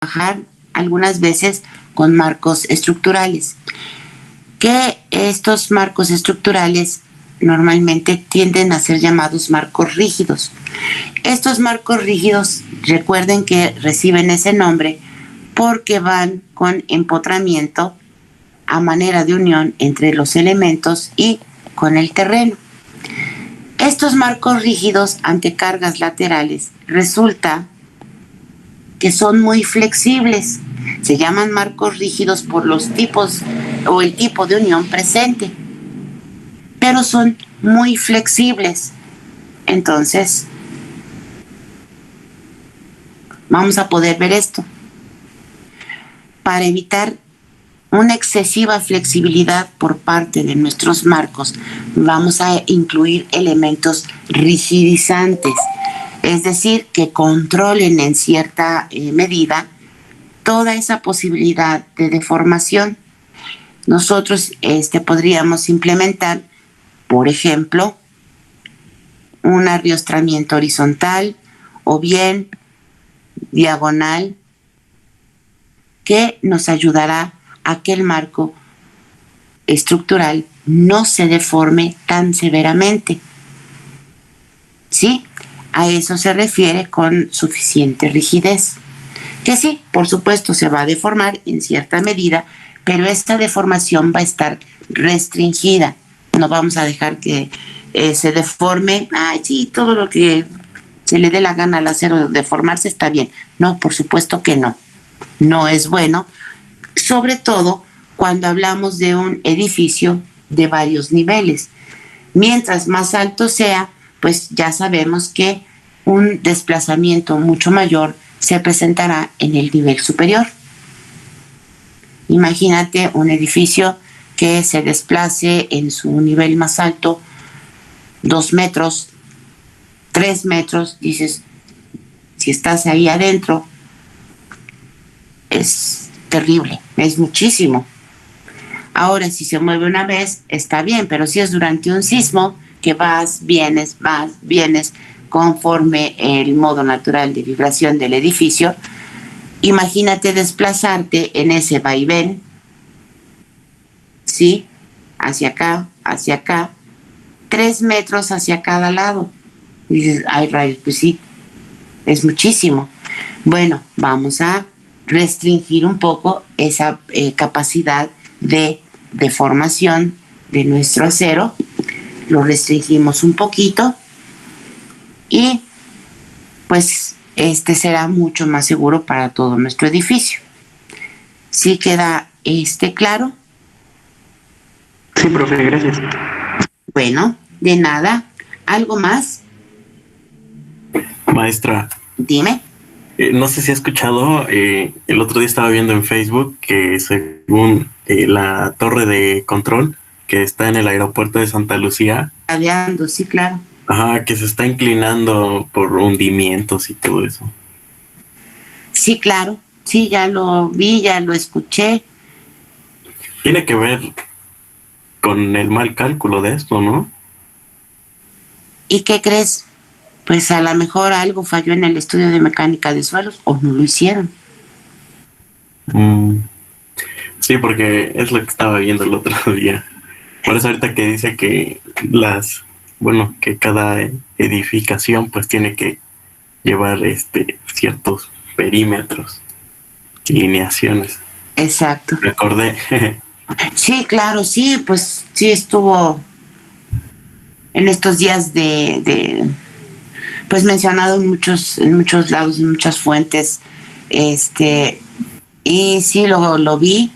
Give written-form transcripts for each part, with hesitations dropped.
trabajar algunas veces con marcos estructurales, que estos marcos estructurales normalmente tienden a ser llamados marcos rígidos. Estos marcos rígidos, recuerden que reciben ese nombre porque van con empotramiento a manera de unión entre los elementos y con el terreno. Estos marcos rígidos ante cargas laterales resulta que son muy flexibles. Se llaman marcos rígidos por los tipos o el tipo de unión presente, pero son muy flexibles. Entonces, vamos a poder ver esto. Para evitar una excesiva flexibilidad por parte de nuestros marcos, vamos a incluir elementos rigidizantes, es decir, que controlen en cierta medida toda esa posibilidad de deformación. Nosotros podríamos implementar, por ejemplo, un arriostramiento horizontal o bien diagonal, que nos ayudará a que el marco estructural no se deforme tan severamente. ¿Sí? A eso se refiere con suficiente rigidez. Que sí, por supuesto, se va a deformar en cierta medida, pero esta deformación va a estar restringida. No vamos a dejar que se deforme. Ay, sí, todo lo que se le dé la gana al acero deformarse está bien. No, por supuesto que no. No es bueno, sobre todo cuando hablamos de un edificio de varios niveles. Mientras más alto sea, pues ya sabemos que un desplazamiento mucho mayor se presentará en el nivel superior. Imagínate un edificio que se desplace en su nivel más alto 2 metros, 3 metros, dices, si estás ahí adentro, es terrible, es muchísimo. Ahora, si se mueve una vez, está bien, pero si es durante un sismo, que vas, vienes, conforme el modo natural de vibración del edificio, imagínate desplazarte en ese vaivén, ¿sí? Hacia acá, 3 metros hacia cada lado. Y dices, ay, rayos, pues sí, es muchísimo. Bueno, vamos a restringir un poco esa capacidad de deformación de nuestro acero. Lo restringimos un poquito y pues será mucho más seguro para todo nuestro edificio. ¿Sí queda claro? Sí, profe, gracias. Bueno, de nada. ¿Algo más? Maestra. Dime. No sé si ha escuchado, el otro día estaba viendo en Facebook que según la torre de control que está en el aeropuerto de Santa Lucía, Ladeando, sí, claro. Ajá, que se está inclinando por hundimientos y todo eso. Sí, claro. Sí, ya lo vi, ya lo escuché. Tiene que ver con el mal cálculo de esto, ¿no? ¿Y qué crees? Pues a lo mejor algo falló en el estudio de mecánica de suelos o no lo hicieron. Sí, porque es lo que estaba viendo el otro día. Por eso ahorita que dice que que cada edificación pues tiene que llevar ciertos perímetros, lineaciones. Exacto. Recordé. Sí, claro, sí, pues sí estuvo en estos días pues mencionado en muchos lados, en muchas fuentes, y sí lo vi.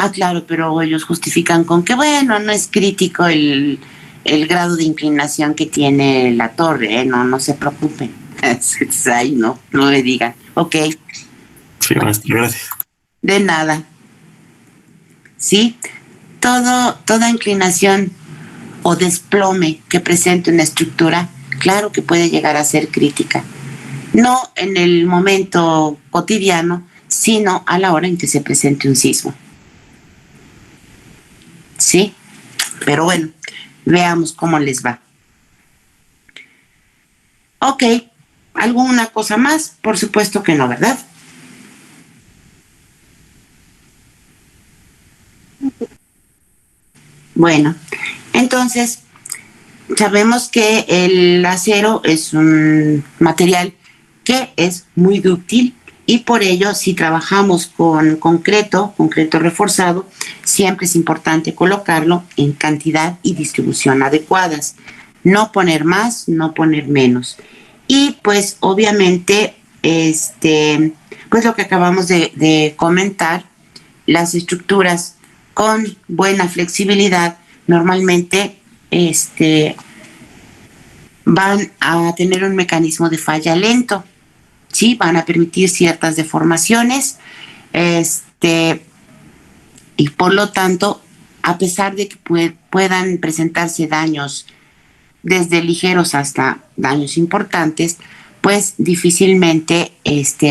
Ah, claro, pero ellos justifican con que, bueno, no es crítico el grado de inclinación que tiene la torre, no se preocupen. Ay, no me digan. Ok. Sí, maestro, gracias. De nada. Sí, toda inclinación o desplome que presente una estructura, claro que puede llegar a ser crítica. No en el momento cotidiano, sino a la hora en que se presente un sismo. ¿Sí? Pero bueno, veamos cómo les va. Ok, ¿alguna cosa más? Por supuesto que no, ¿verdad? Bueno, entonces sabemos que el acero es un material que es muy dúctil y por ello si trabajamos con concreto reforzado, siempre es importante colocarlo en cantidad y distribución adecuadas. No poner más, no poner menos. Y pues obviamente, pues lo que acabamos de comentar, las estructuras con buena flexibilidad normalmente van a tener un mecanismo de falla lento, ¿sí? Van a permitir ciertas deformaciones, y por lo tanto, a pesar de que puedan presentarse daños desde ligeros hasta daños importantes, pues difícilmente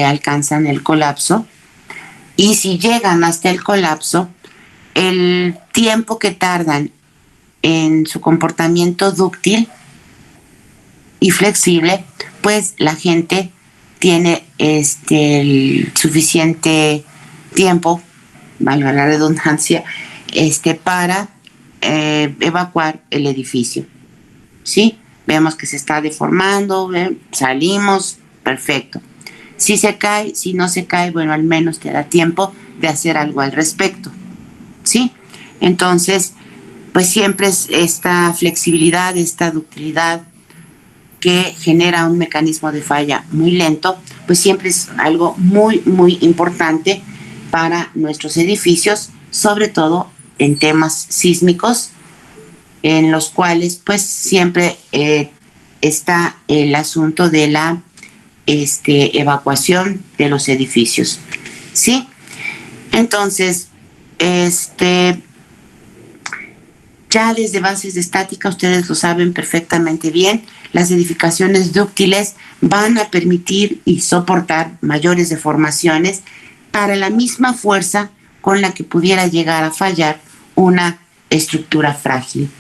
alcanzan el colapso. Y si llegan hasta el colapso, el tiempo que tardan en su comportamiento dúctil y flexible, pues la gente tiene el suficiente tiempo, valga la redundancia, para evacuar el edificio. ¿Sí? Vemos que se está deformando, salimos, perfecto. Si se cae, si no se cae, bueno, al menos te da tiempo de hacer algo al respecto. ¿Sí? Entonces, pues siempre es esta flexibilidad, esta ductilidad que genera un mecanismo de falla muy lento, pues siempre es algo muy, muy importante para nuestros edificios, sobre todo en temas sísmicos, en los cuales pues siempre está el asunto de la evacuación de los edificios, ¿sí? Entonces, ya desde bases de estática, ustedes lo saben perfectamente bien, las edificaciones dúctiles van a permitir y soportar mayores deformaciones para la misma fuerza con la que pudiera llegar a fallar una estructura frágil.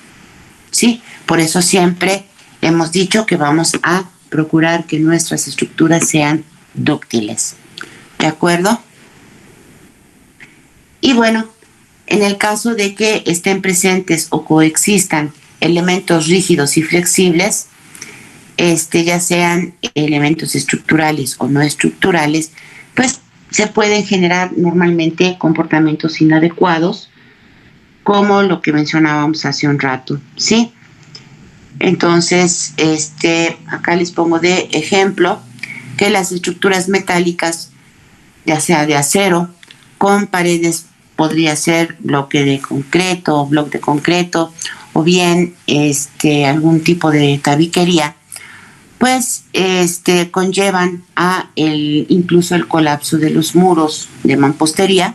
¿Sí? Por eso siempre hemos dicho que vamos a procurar que nuestras estructuras sean dúctiles. ¿De acuerdo? Y bueno, en el caso de que estén presentes o coexistan elementos rígidos y flexibles, ya sean elementos estructurales o no estructurales, pues se pueden generar normalmente comportamientos inadecuados, como lo que mencionábamos hace un rato, ¿sí? Entonces, acá les pongo de ejemplo que las estructuras metálicas, ya sea de acero, con paredes, podría ser bloque de concreto o bien algún tipo de tabiquería, pues conllevan a incluso el colapso de los muros de mampostería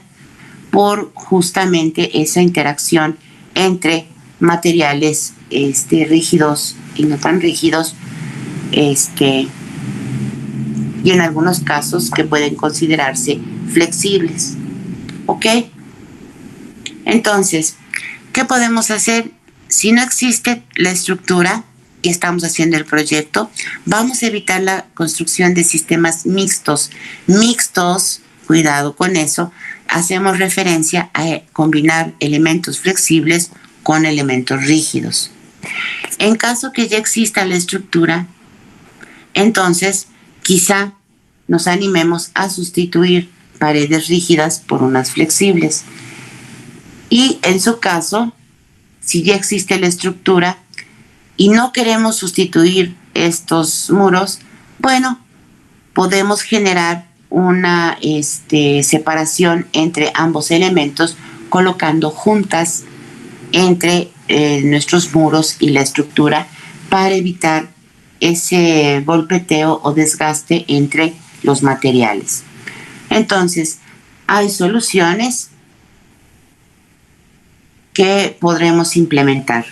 por justamente esa interacción entre materiales rígidos y no tan rígidos, y en algunos casos que pueden considerarse flexibles. ¿Ok? Entonces, ¿qué podemos hacer? Si no existe la estructura y estamos haciendo el proyecto, vamos a evitar la construcción de sistemas mixtos. Mixtos, cuidado con eso, hacemos referencia a combinar elementos flexibles con elementos rígidos. En caso que ya exista la estructura, entonces quizá nos animemos a sustituir paredes rígidas por unas flexibles. Y en su caso, si ya existe la estructura y no queremos sustituir estos muros, bueno, podemos generar una separación entre ambos elementos colocando juntas entre nuestros muros y la estructura para evitar ese golpeteo o desgaste entre los materiales. Entonces, hay soluciones que podremos implementar.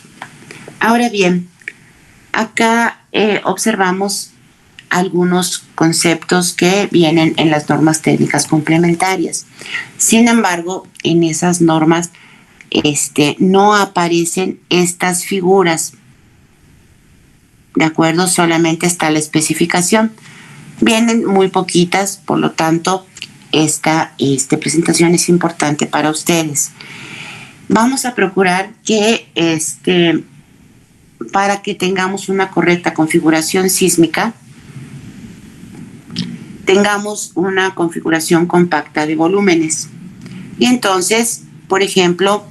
Ahora bien, acá observamos algunos conceptos que vienen en las normas técnicas complementarias. Sin embargo, en esas normas no aparecen estas figuras. ¿De acuerdo? Solamente está la especificación. Vienen muy poquitas, por lo tanto, esta presentación es importante para ustedes. Vamos a procurar que para que tengamos una correcta configuración sísmica, tengamos una configuración compacta de volúmenes. Y entonces, por ejemplo,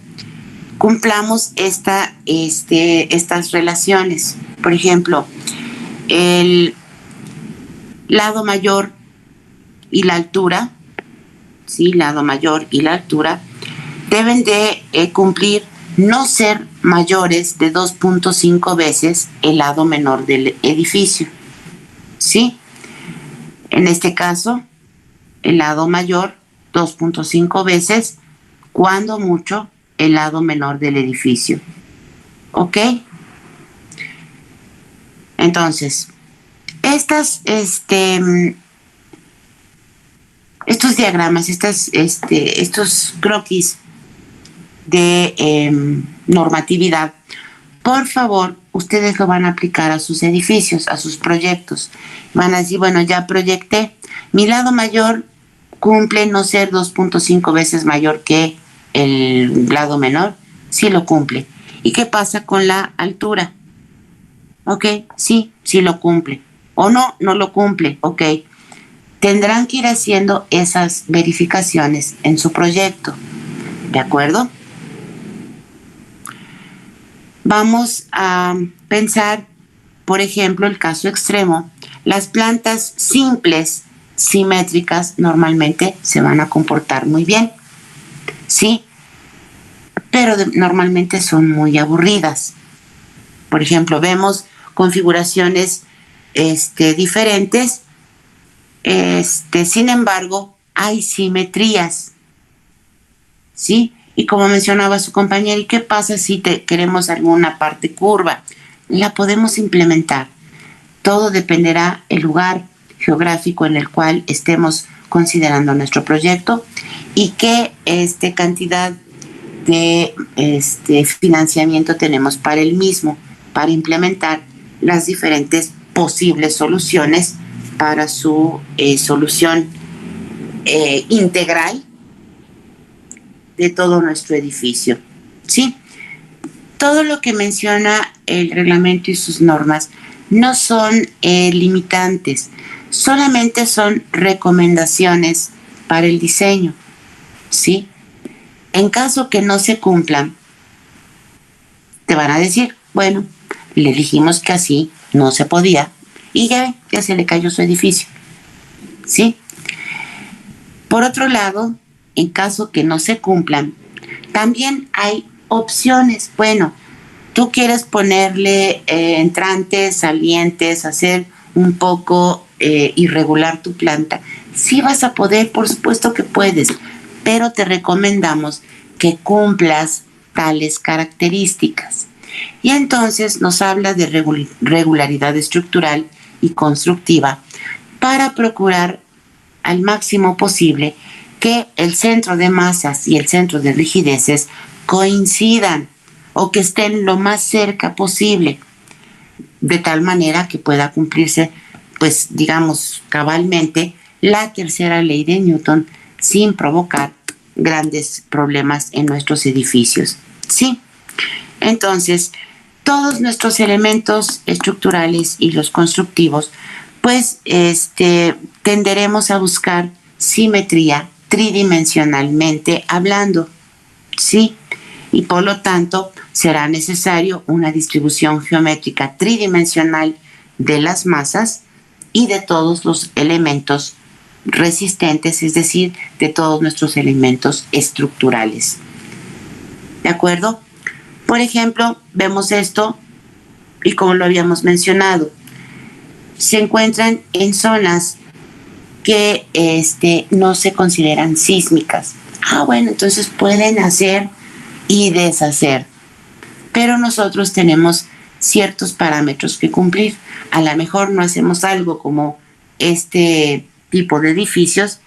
cumplamos estas relaciones. Por ejemplo, el lado mayor y la altura, ¿sí? Lado mayor y la altura deben de cumplir no ser mayores de 2.5 veces el lado menor del edificio, ¿sí? En este caso, el lado mayor 2.5 veces, cuando mucho, el lado menor del edificio. ¿Ok? Entonces, estos diagramas, estos croquis de normatividad, por favor, ustedes lo van a aplicar a sus edificios, a sus proyectos. Van a decir, bueno, ya proyecté, mi lado mayor cumple no ser 2.5 veces mayor que el lado menor. Sí lo cumple. ¿Y qué pasa con la altura? Ok, sí lo cumple. O no lo cumple. Ok. Tendrán que ir haciendo esas verificaciones en su proyecto. ¿De acuerdo? Vamos a pensar, por ejemplo, el caso extremo. Las plantas simples, simétricas, normalmente se van a comportar muy bien, ¿sí? Pero normalmente son muy aburridas. Por ejemplo, vemos configuraciones diferentes, sin embargo, hay simetrías, ¿sí? Y como mencionaba su compañera, ¿y qué pasa si queremos alguna parte curva? La podemos implementar. Todo dependerá del lugar geográfico en el cual estemos considerando nuestro proyecto y qué cantidad de financiamiento tenemos para el mismo, para implementar las diferentes posibles soluciones para su solución integral de todo nuestro edificio. ¿Sí? Todo lo que menciona el reglamento y sus normas no son limitantes, solamente son recomendaciones para el diseño. ¿Sí? En caso que no se cumplan, te van a decir, bueno, le dijimos que así no se podía y ya se le cayó su edificio. ¿Sí? Por otro lado, en caso que no se cumplan, también hay opciones. Bueno, tú quieres ponerle entrantes, salientes, hacer un poco irregular tu planta. Sí vas a poder, por supuesto que puedes, pero te recomendamos que cumplas tales características. Y entonces nos habla de regularidad estructural y constructiva para procurar al máximo posible que el centro de masas y el centro de rigideces coincidan o que estén lo más cerca posible, de tal manera que pueda cumplirse, pues digamos, cabalmente la tercera ley de Newton sin provocar grandes problemas en nuestros edificios. ¿Sí? Entonces, todos nuestros elementos estructurales y los constructivos, pues tenderemos a buscar simetría tridimensionalmente hablando, ¿sí? Y por lo tanto será necesario una distribución geométrica tridimensional de las masas y de todos los elementos resistentes, es decir, de todos nuestros elementos estructurales. ¿De acuerdo? Por ejemplo, vemos esto y como lo habíamos mencionado, se encuentran en zonas que no se consideran sísmicas. Bueno, entonces pueden hacer y deshacer. Pero nosotros tenemos ciertos parámetros que cumplir. A lo mejor no hacemos algo como este tipo de edificios,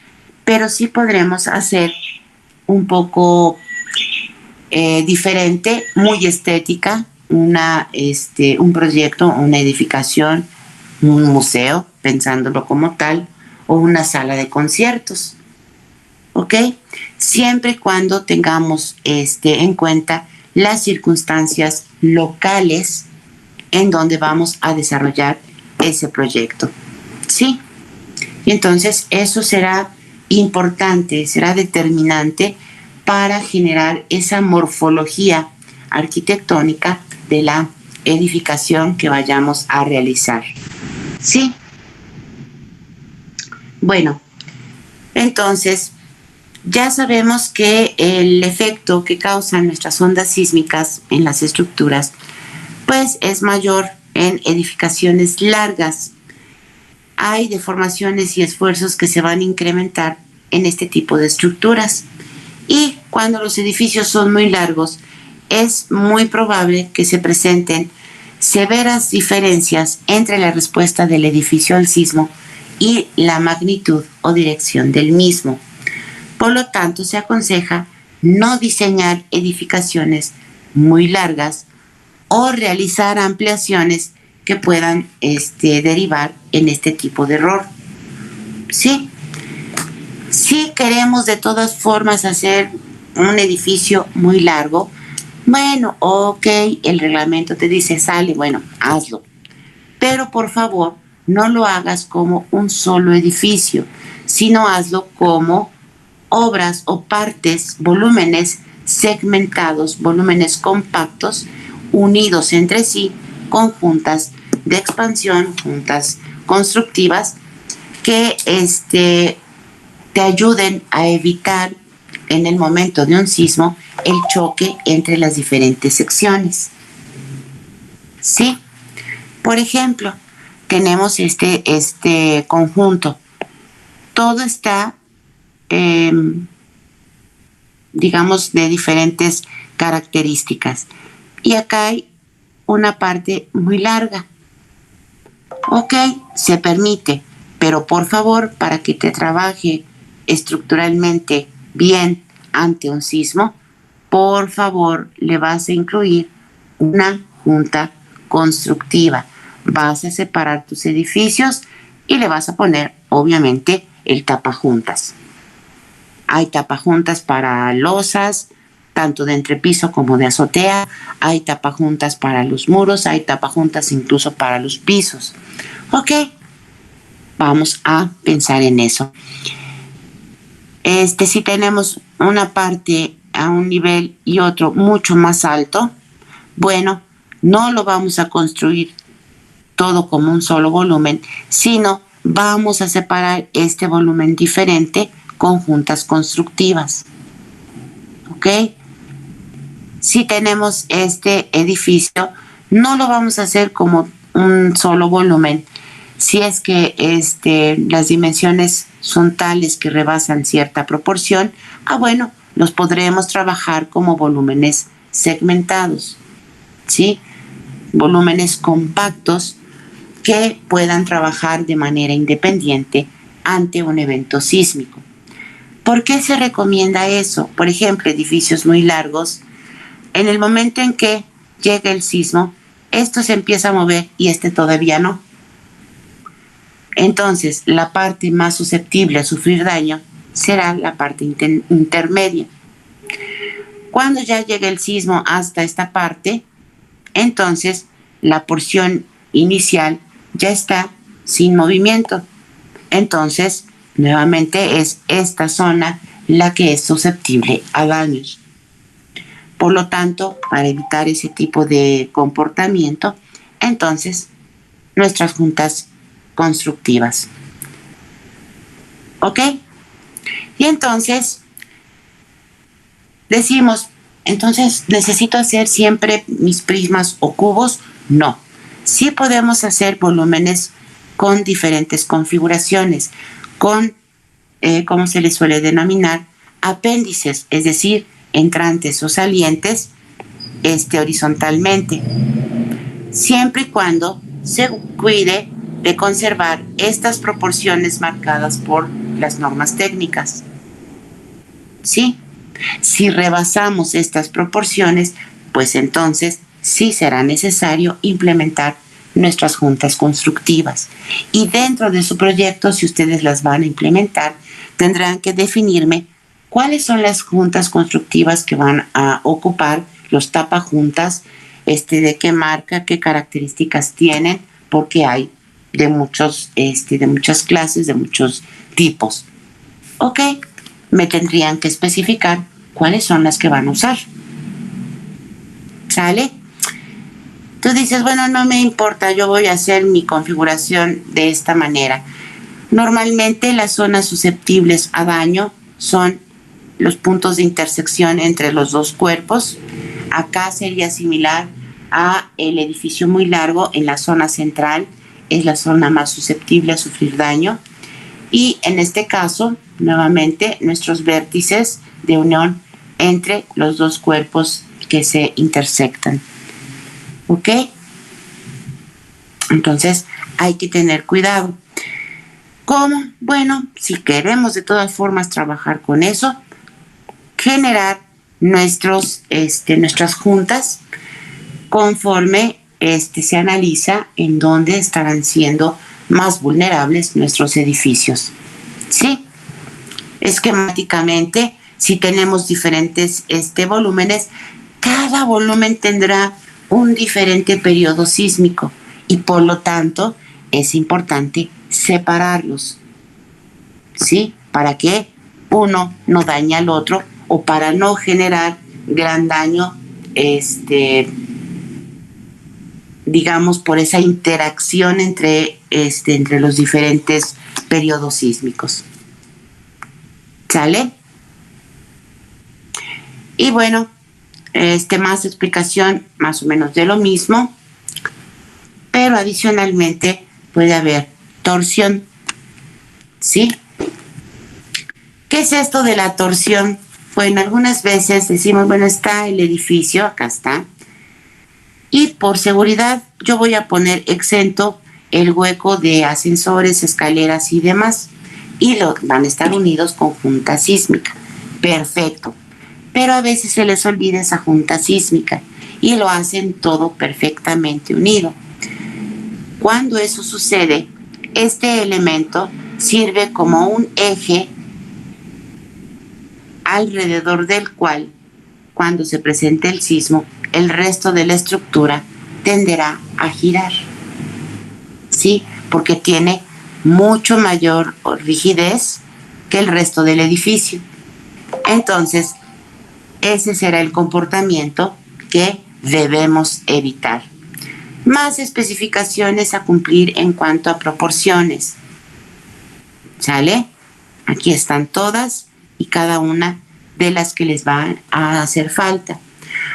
pero sí podremos hacer un poco diferente, muy estética, un proyecto, una edificación, un museo, pensándolo como tal, o una sala de conciertos. ¿ok? Siempre y cuando tengamos en cuenta las circunstancias locales en donde vamos a desarrollar ese proyecto, ¿sí? Y entonces eso será importante, será determinante para generar esa morfología arquitectónica de la edificación que vayamos a realizar, ¿sí? Bueno, entonces ya sabemos que el efecto que causan nuestras ondas sísmicas en las estructuras pues es mayor en edificaciones largas. Hay deformaciones y esfuerzos que se van a incrementar en este tipo de estructuras. Y cuando los edificios son muy largos, es muy probable que se presenten severas diferencias entre la respuesta del edificio al sismo y la magnitud o dirección del mismo. Por lo tanto, se aconseja no diseñar edificaciones muy largas o realizar ampliaciones que puedan derivar en este tipo de error. ¿Sí? Si queremos de todas formas hacer un edificio muy largo, bueno, ok, el reglamento te dice sale, bueno, hazlo. Pero por favor, no lo hagas como un solo edificio, sino hazlo como obras o partes, volúmenes segmentados, volúmenes compactos, unidos entre sí, con juntas de expansión, juntas constructivas, que te ayuden a evitar en el momento de un sismo el choque entre las diferentes secciones. ¿Sí? Por ejemplo, tenemos este conjunto. Todo está, digamos, de diferentes características. Y acá hay una parte muy larga. Ok, se permite, pero por favor, para que te trabaje estructuralmente bien ante un sismo, por favor, le vas a incluir una junta constructiva. Vas a separar tus edificios y le vas a poner, obviamente, el tapajuntas. Hay tapajuntas para losas, tanto de entrepiso como de azotea. Hay tapajuntas para los muros, hay tapajuntas incluso para los pisos. Ok, vamos a pensar en eso. Si tenemos una parte a un nivel y otro mucho más alto, bueno, no lo vamos a construir todo como un solo volumen, sino vamos a separar este volumen diferente con juntas constructivas. ¿Ok? Si tenemos este edificio, no lo vamos a hacer como un solo volumen. Si es que las dimensiones son tales que rebasan cierta proporción, bueno, los podremos trabajar como volúmenes segmentados, ¿sí? Volúmenes compactos que puedan trabajar de manera independiente ante un evento sísmico. ¿Por qué se recomienda eso? Por ejemplo, edificios muy largos, en el momento en que llega el sismo, esto se empieza a mover y todavía no. Entonces, la parte más susceptible a sufrir daño será la parte intermedia. Cuando ya llegue el sismo hasta esta parte, entonces la porción inicial ya está sin movimiento. Entonces, nuevamente es esta zona la que es susceptible a daños. Por lo tanto, para evitar ese tipo de comportamiento, entonces, nuestras juntas constructivas. ¿Ok? Y entonces, decimos, entonces, ¿necesito hacer siempre mis prismas o cubos? No. Sí podemos hacer volúmenes con diferentes configuraciones, con, como se les suele denominar, apéndices, es decir, entrantes o salientes horizontalmente, siempre y cuando se cuide de conservar estas proporciones marcadas por las normas técnicas. ¿Sí? Si rebasamos estas proporciones, pues entonces sí será necesario implementar nuestras juntas constructivas. Y dentro de su proyecto, si ustedes las van a implementar, tendrán que definirme ¿Cuáles son las juntas constructivas que van a ocupar los tapajuntas? ¿De qué marca, qué características tienen? Porque hay de muchas clases, de muchos tipos. Ok, me tendrían que especificar cuáles son las que van a usar. ¿Sale? Tú dices, bueno, no me importa, yo voy a hacer mi configuración de esta manera. Normalmente las zonas susceptibles a daño son los puntos de intersección entre los dos cuerpos. Acá sería similar a el edificio muy largo en la zona central, es la zona más susceptible a sufrir daño. Y en este caso, nuevamente, nuestros vértices de unión entre los dos cuerpos que se intersectan. ¿Ok? Entonces, hay que tener cuidado. ¿Cómo? Bueno, si queremos de todas formas trabajar con eso, generar nuestras juntas conforme se analiza en dónde estarán siendo más vulnerables nuestros edificios. ¿Sí? Esquemáticamente, si tenemos diferentes volúmenes, cada volumen tendrá un diferente periodo sísmico y por lo tanto es importante separarlos. ¿Sí? Para que uno no dañe al otro o para no generar gran daño, digamos, por esa interacción entre los diferentes periodos sísmicos. ¿Sale? Y bueno, más explicación más o menos de lo mismo, pero adicionalmente puede haber torsión. ¿Sí? ¿Qué es esto de la torsión? Bueno, algunas veces decimos, bueno, está el edificio, acá está, y por seguridad yo voy a poner exento el hueco de ascensores, escaleras y demás, y van a estar unidos con junta sísmica. Perfecto. Pero a veces se les olvida esa junta sísmica y lo hacen todo perfectamente unido. Cuando eso sucede, este elemento sirve como un eje alrededor del cual, cuando se presente el sismo, el resto de la estructura tenderá a girar. ¿Sí? Porque tiene mucho mayor rigidez que el resto del edificio. Entonces, ese será el comportamiento que debemos evitar. Más especificaciones a cumplir en cuanto a proporciones. ¿Sale? Aquí están todas y cada una de las que les van a hacer falta.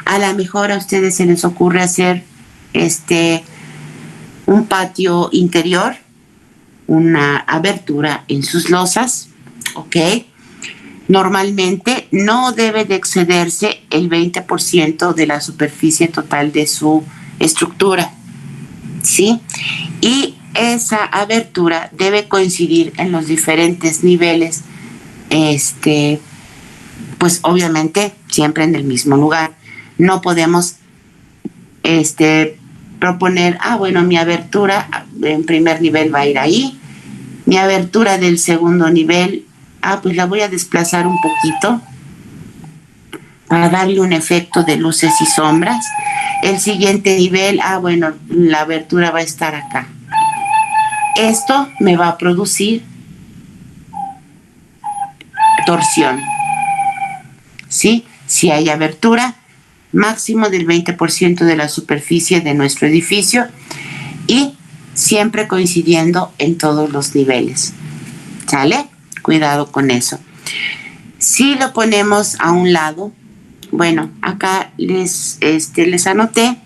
A lo mejor a ustedes se les ocurre hacer un patio interior, una abertura en sus losas, ¿ok? Normalmente no debe de excederse el 20% de la superficie total de su estructura, ¿sí? Y esa abertura debe coincidir en los diferentes niveles, pues obviamente siempre en el mismo lugar. No podemos proponer, bueno, mi abertura en primer nivel va a ir ahí, mi abertura del segundo nivel, pues la voy a desplazar un poquito para darle un efecto de luces y sombras. El siguiente nivel, bueno, la abertura va a estar acá. Esto me va a producir torsión. ¿Sí? Si hay abertura, máximo del 20% de la superficie de nuestro edificio y siempre coincidiendo en todos los niveles. ¿Sale? Cuidado con eso. Si lo ponemos a un lado, bueno, acá les anoté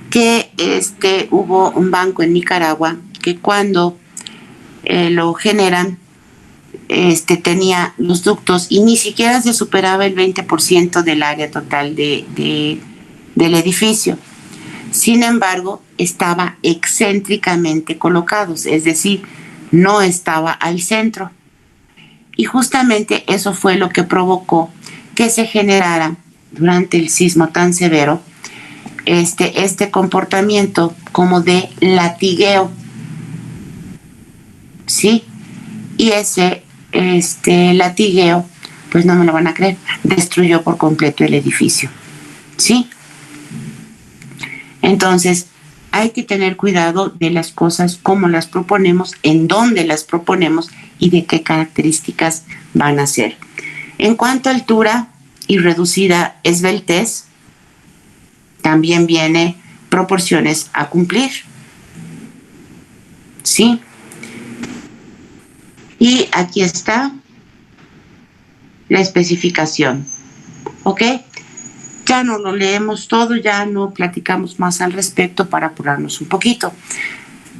que hubo un banco en Nicaragua que cuando lo generan, tenía los ductos y ni siquiera se superaba el 20% del área total del edificio. Sin embargo, estaba excéntricamente colocados, es decir, no estaba al centro. Y justamente eso fue lo que provocó que se generara durante el sismo tan severo este comportamiento como de latigueo. ¿Sí? Y ese latigueo Pues no me lo van a creer. Destruyó por completo el edificio. ¿Sí? Entonces, hay que tener cuidado de las cosas, cómo las proponemos, en dónde las proponemos y de qué características van a ser. En cuanto a altura y reducida esbeltez, también viene proporciones a cumplir. ¿Sí? Y aquí está la especificación. ¿Ok? Ya no lo leemos todo, ya no platicamos más al respecto para apurarnos un poquito.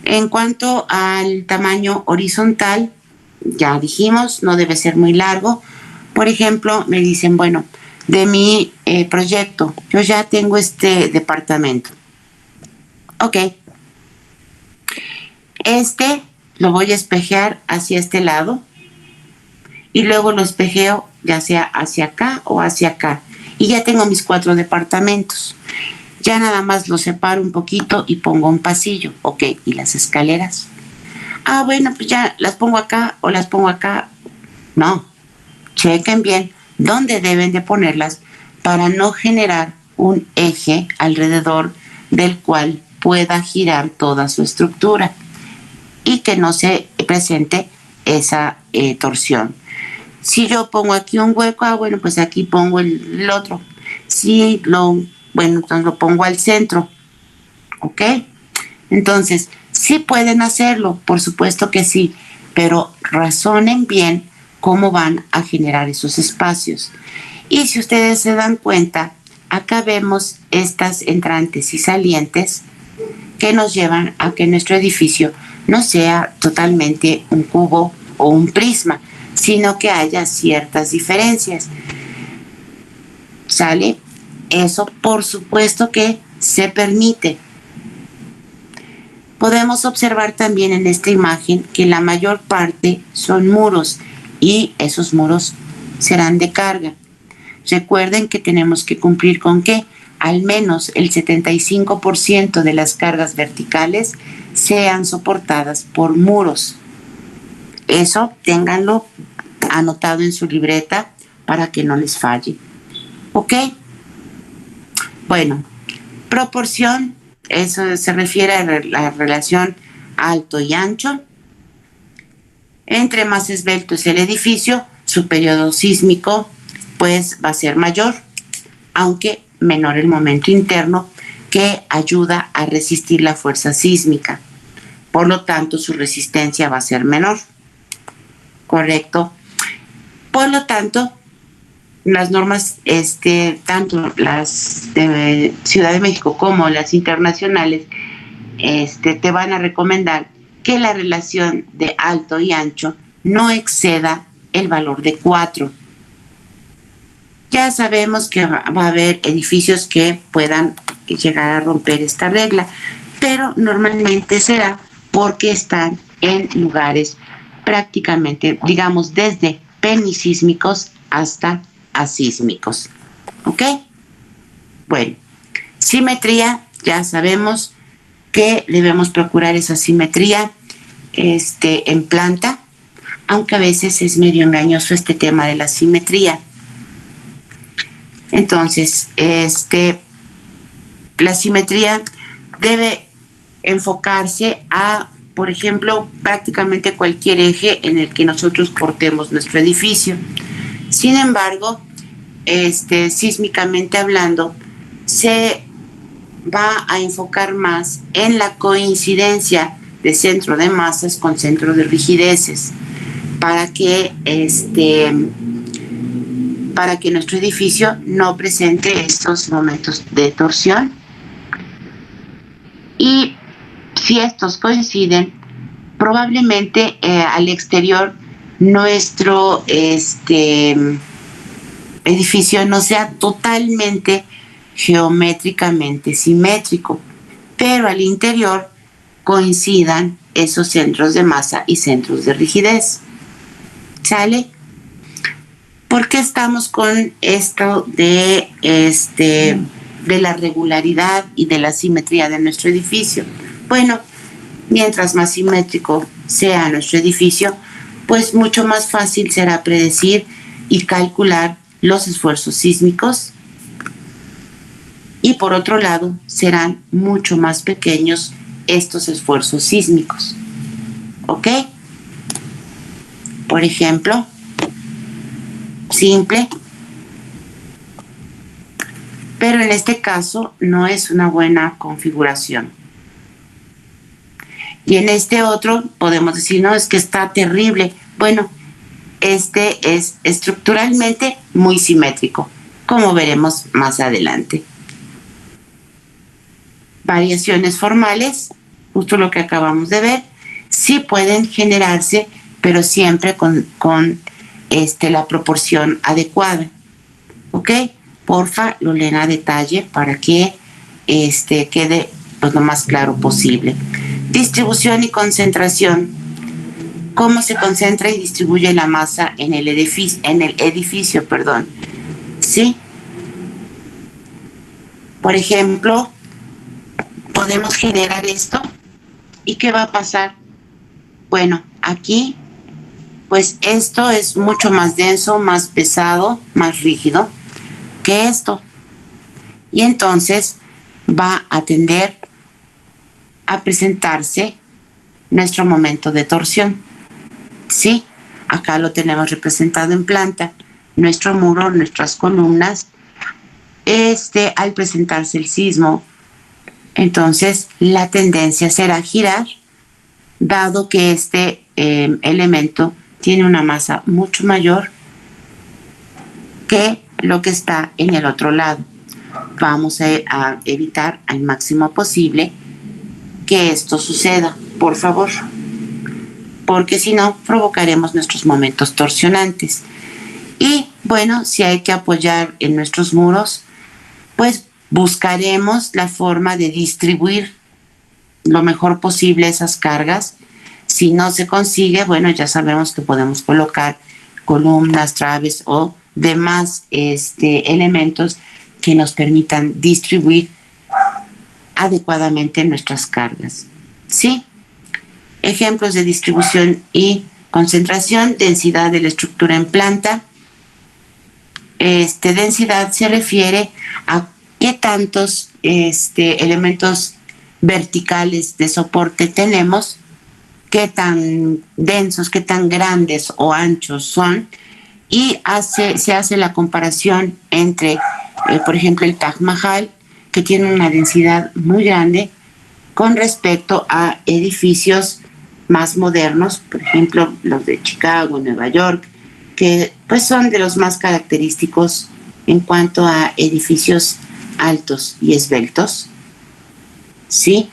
En cuanto al tamaño horizontal, ya dijimos, no debe ser muy largo. Por ejemplo, me dicen, bueno, de mi proyecto, yo ya tengo este departamento. Ok. Este lo voy a espejear hacia este lado y luego lo espejeo ya sea hacia acá o hacia acá. Y ya tengo mis 4 departamentos. Ya nada más lo separo un poquito y pongo un pasillo. Ok, ¿y las escaleras? Ah, bueno, pues ya las pongo acá o las pongo acá. No, chequen bien dónde deben de ponerlas para no generar un eje alrededor del cual pueda girar toda su estructura y que no se presente esa torsión. Si yo pongo aquí un hueco, bueno, pues aquí pongo el otro. Bueno, entonces lo pongo al centro. ¿Ok? Entonces, sí pueden hacerlo, por supuesto que sí, pero razonen bien cómo van a generar esos espacios. Y si ustedes se dan cuenta, acá vemos estas entrantes y salientes que nos llevan a que nuestro edificio no sea totalmente un cubo o un prisma, sino que haya ciertas diferencias. ¿Sale? Eso por supuesto que se permite. Podemos observar también en esta imagen que la mayor parte son muros y esos muros serán de carga. Recuerden que tenemos que cumplir con que al menos el 75% de las cargas verticales sean soportadas por muros. Eso ténganlo anotado en su libreta para que no les falle. ¿Ok? Bueno, proporción, eso se refiere a la relación alto y ancho. Entre más esbelto es el edificio, su periodo sísmico pues va a ser mayor, aunque menor el momento interno que ayuda a resistir la fuerza sísmica. Por lo tanto, su resistencia va a ser menor. ¿Correcto? Por lo tanto, las normas, tanto las de Ciudad de México como las internacionales, te van a recomendar que la relación de alto y ancho no exceda el valor de 4. Ya sabemos que va a haber edificios que puedan llegar a romper esta regla, pero normalmente será porque están en lugares prácticamente, digamos, desde penisísmicos hasta asísmicos. ¿Ok? Bueno, simetría, ya sabemos que debemos procurar esa simetría en planta, aunque a veces es medio engañoso este tema de la simetría. Entonces, la simetría debe enfocarse a, por ejemplo, prácticamente cualquier eje en el que nosotros cortemos nuestro edificio. Sin embargo, sísmicamente hablando, se va a enfocar más en la coincidencia de centro de masas con centro de rigideces para que nuestro edificio no presente estos momentos de torsión. Y si estos coinciden, probablemente al exterior nuestro edificio no sea totalmente geométricamente simétrico, pero al interior coincidan esos centros de masa y centros de rigidez. ¿Sale? ¿Por qué estamos con esto de la regularidad y de la simetría de nuestro edificio? Bueno, mientras más simétrico sea nuestro edificio, pues mucho más fácil será predecir y calcular los esfuerzos sísmicos. Y por otro lado, serán mucho más pequeños estos esfuerzos sísmicos. ¿Ok? Por ejemplo, simple, pero en este caso no es una buena configuración. Y en este otro podemos decir, no, es que está terrible. Bueno, este es estructuralmente muy simétrico, como veremos más adelante. Variaciones formales, justo lo que acabamos de ver, sí pueden generarse, pero siempre con la proporción adecuada. ¿Ok? Porfa, lo leen a detalle para que quede pues, lo más claro posible. Distribución y concentración. ¿Cómo se concentra y distribuye la masa en el edificio? ¿Sí? Por ejemplo, podemos generar esto. ¿Y qué va a pasar? Bueno, aquí, pues esto es mucho más denso, más pesado, más rígido que esto. Y entonces va a tender a presentarse nuestro momento de torsión. Sí, acá lo tenemos representado en planta. Nuestro muro, nuestras columnas, al presentarse el sismo, entonces la tendencia será girar, dado que este elemento tiene una masa mucho mayor que lo que está en el otro lado. Vamos a evitar al máximo posible que esto suceda, por favor, porque si no provocaremos nuestros momentos torsionantes. Y bueno, si hay que apoyar en nuestros muros, pues buscaremos la forma de distribuir lo mejor posible esas cargas. Si no se consigue, bueno, ya sabemos que podemos colocar columnas, traves o demás elementos que nos permitan distribuir adecuadamente nuestras cargas. ¿Sí? Ejemplos de distribución y concentración: densidad de la estructura en planta. Densidad se refiere a qué tantos elementos verticales de soporte tenemos, qué tan densos, qué tan grandes o anchos son, y se hace la comparación entre, por ejemplo, el Taj Mahal, que tiene una densidad muy grande, con respecto a edificios más modernos, por ejemplo, los de Chicago, Nueva York, que pues son de los más característicos en cuanto a edificios altos y esbeltos. ¿Sí?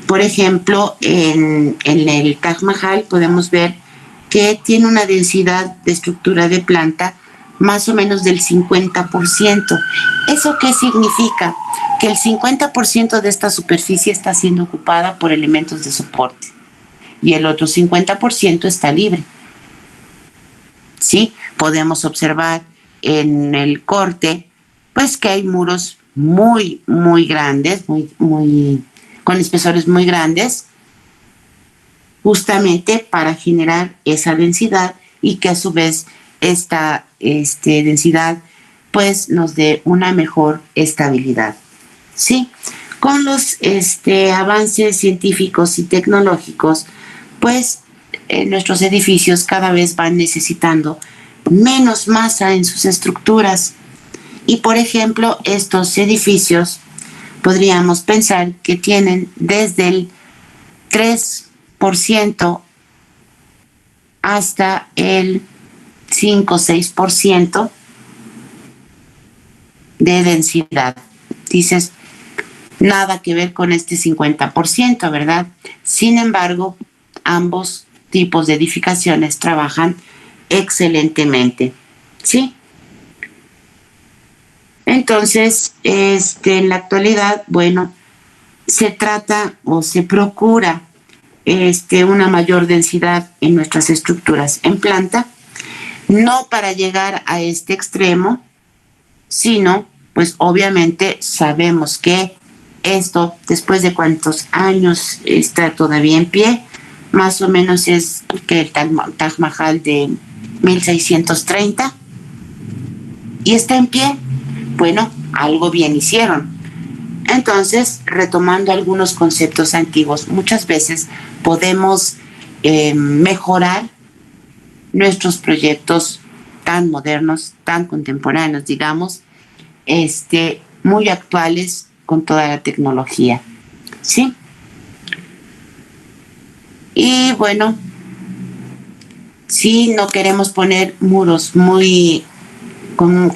Por ejemplo, en el Taj Mahal podemos ver que tiene una densidad de estructura de planta más o menos del 50%. ¿Eso qué significa? Que el 50% de esta superficie está siendo ocupada por elementos de soporte y el otro 50% está libre. ¿Sí? Podemos observar en el corte pues que hay muros muy, muy grandes, con espesores muy grandes, justamente para generar esa densidad y que a su vez esta densidad pues nos dé una mejor estabilidad. ¿Sí? Con los avances científicos y tecnológicos, pues nuestros edificios cada vez van necesitando menos masa en sus estructuras. Y por ejemplo, estos edificios podríamos pensar que tienen desde el 3% hasta el 5 o 6% de densidad. Dices, nada que ver con este 50%, ¿verdad? Sin embargo, ambos tipos de edificaciones trabajan excelentemente. ¿Sí? Entonces, en la actualidad, bueno, se trata o se procura una mayor densidad en nuestras estructuras en planta, no para llegar a este extremo, sino, pues obviamente sabemos que esto, después de cuántos años está todavía en pie, más o menos es que el Taj Mahal de 1630, y está en pie. Bueno, algo bien hicieron. Entonces, retomando algunos conceptos antiguos, muchas veces podemos mejorar nuestros proyectos tan modernos, tan contemporáneos, digamos, muy actuales con toda la tecnología, ¿sí? Y bueno, si no queremos poner muros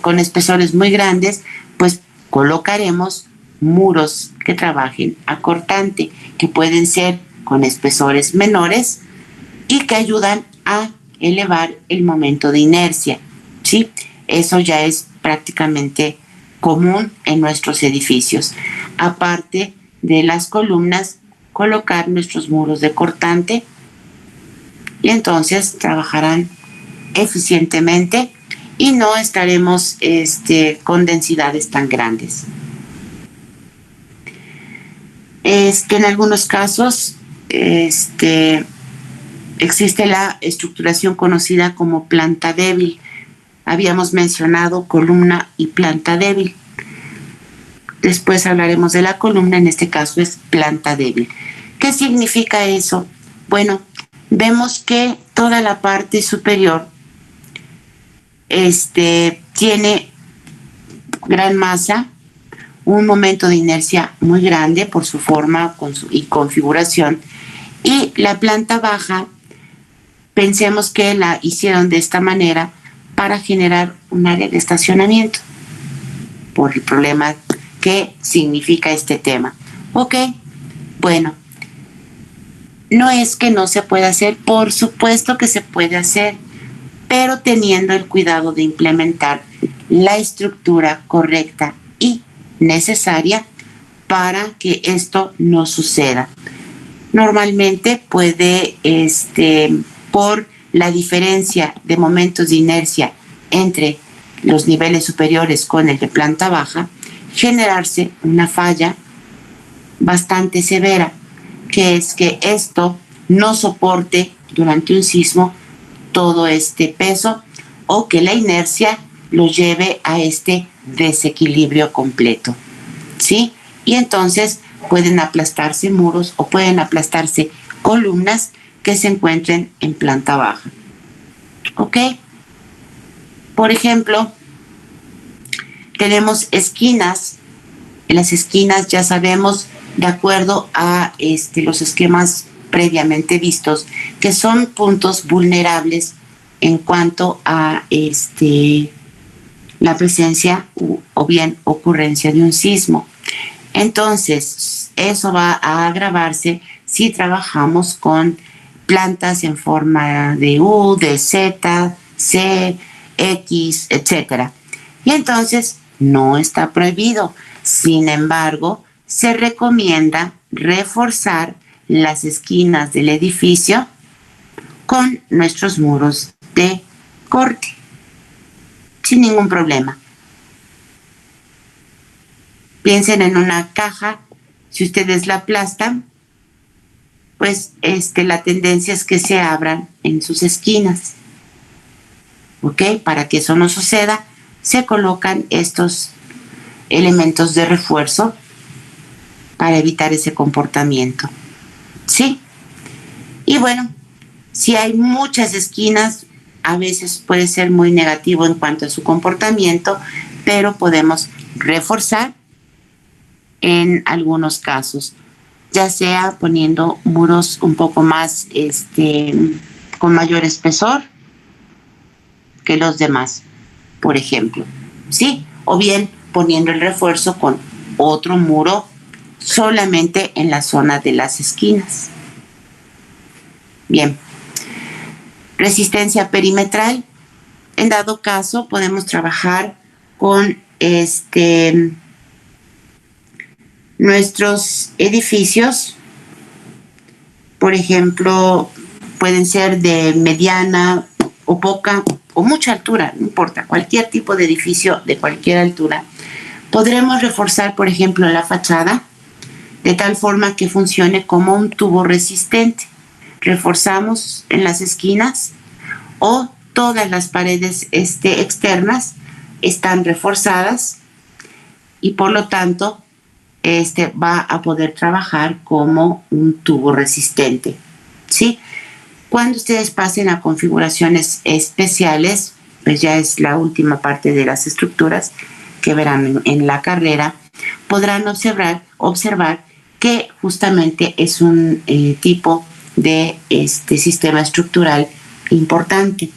con espesores muy grandes, pues colocaremos muros que trabajen a cortante, que pueden ser con espesores menores y que ayudan a elevar el momento de inercia, ¿sí? Eso ya es prácticamente común en nuestros edificios. Aparte de las columnas, colocar nuestros muros de cortante y entonces trabajarán eficientemente y no estaremos con densidades tan grandes. En algunos casos existe la estructuración conocida como planta débil. Habíamos mencionado columna y planta débil. Después hablaremos de la columna, en este caso es planta débil. ¿Qué significa eso? Bueno, vemos que toda la parte superior tiene gran masa, un momento de inercia muy grande por su forma y configuración, y la planta baja, pensemos que la hicieron de esta manera para generar un área de estacionamiento, por el problema que significa este tema. Ok, bueno, no es que no se pueda hacer, por supuesto que se puede hacer, pero teniendo el cuidado de implementar la estructura correcta y necesaria para que esto no suceda. Normalmente puede, por la diferencia de momentos de inercia entre los niveles superiores con el de planta baja, generarse una falla bastante severa, que es que esto no soporte durante un sismo todo este peso o que la inercia lo lleve a este desequilibrio completo, ¿sí? Y entonces pueden aplastarse muros o pueden aplastarse columnas que se encuentren en planta baja. ¿Ok? Por ejemplo, tenemos esquinas. En las esquinas ya sabemos, de acuerdo a los esquemas previamente vistos, que son puntos vulnerables en cuanto a la presencia o bien ocurrencia de un sismo. Entonces, eso va a agravarse si trabajamos con plantas en forma de U, de Z, C, X, etc. Y entonces no está prohibido. Sin embargo, se recomienda reforzar las esquinas del edificio con nuestros muros de corte, sin ningún problema. Piensen en una caja, si ustedes la aplastan, pues la tendencia es que se abran en sus esquinas. ¿Ok? Para que eso no suceda, se colocan estos elementos de refuerzo para evitar ese comportamiento. ¿Sí? Y bueno, si hay muchas esquinas, a veces puede ser muy negativo en cuanto a su comportamiento, pero podemos reforzar en algunos casos, ya sea poniendo muros un poco más, con mayor espesor que los demás, por ejemplo, ¿sí? O bien poniendo el refuerzo con otro muro solamente en la zona de las esquinas. Bien. Resistencia perimetral. En dado caso, podemos trabajar con nuestros edificios. Por ejemplo, pueden ser de mediana o poca o mucha altura, no importa, cualquier tipo de edificio de cualquier altura. Podremos reforzar, por ejemplo, la fachada de tal forma que funcione como un tubo resistente. Reforzamos en las esquinas o todas las paredes externas están reforzadas y por lo tanto va a poder trabajar como un tubo resistente, ¿sí? Cuando ustedes pasen a configuraciones especiales, pues ya es la última parte de las estructuras que verán en la carrera, podrán observar que justamente es un tipo de sistema estructural importante.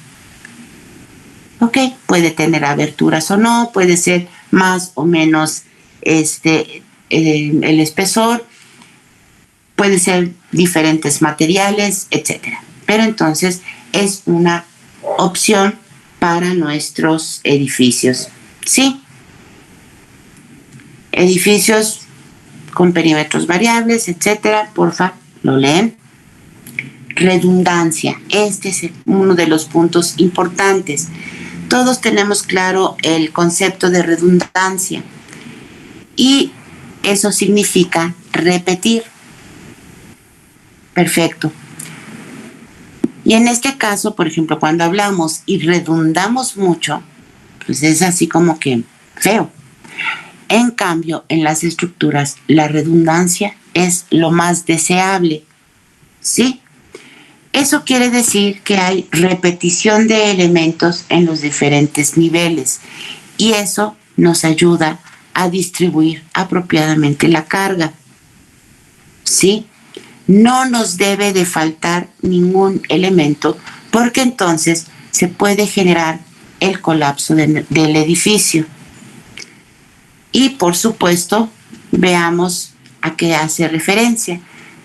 Ok, puede tener aberturas o no, puede ser más o menos el espesor, puede ser diferentes materiales, etcétera. Pero entonces es una opción para nuestros edificios, ¿sí? Edificios con perímetros variables, etcétera, porfa, lo leen. Redundancia, este es uno de los puntos importantes. Todos tenemos claro el concepto de redundancia y eso significa repetir. Perfecto. Y en este caso, por ejemplo, cuando hablamos y redundamos mucho, pues es así como que feo. En cambio, en las estructuras, la redundancia es lo más deseable, ¿sí? Eso quiere decir que hay repetición de elementos en los diferentes niveles y eso nos ayuda a distribuir apropiadamente la carga, ¿sí? No nos debe de faltar ningún elemento porque entonces se puede generar el colapso del edificio. Y por supuesto, veamos a qué hace referencia.